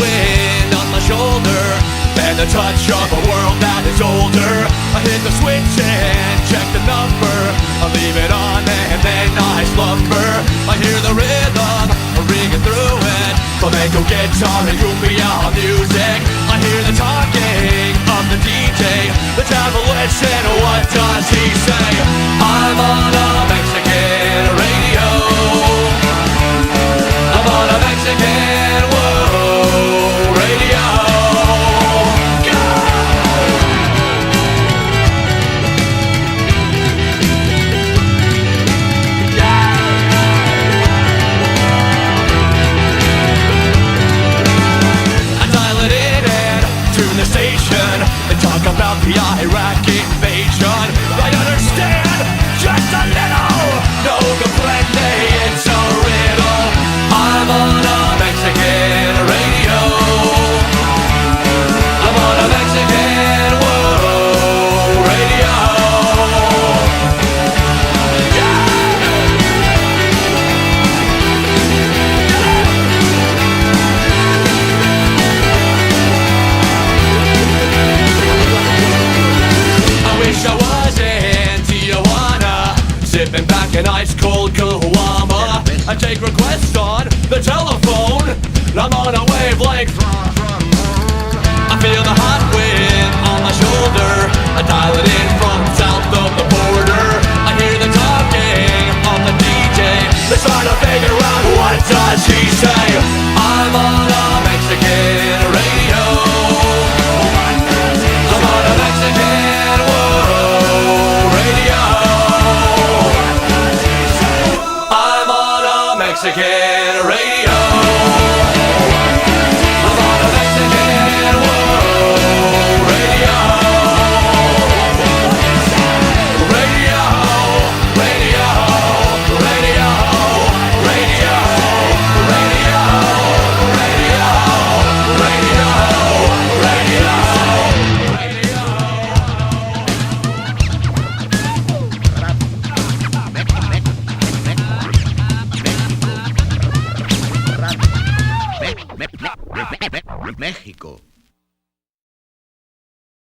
wind on my shoulder, and the touch of a world that is older. I hit the switch and check the number, I leave it on and then I slumber. I hear the rhythm ringing through it, flamenco guitar and cumbia music. I hear the talking of the DJ, the devil listen, what does he say? I'm on a Mexican radio, I'm on a Mexican, whoa, radio. And talk about the Iraq invasion. I understand just a little, no comprende, it's a riddle. I'm on a Mexican radio, I'm on a Mexican, whoa, radio. I was in Tijuana, sipping back an ice-cold caguama. I take requests on the telephone, I'm on a wavelength. I feel the hot wind on my shoulder, I dial it in from south of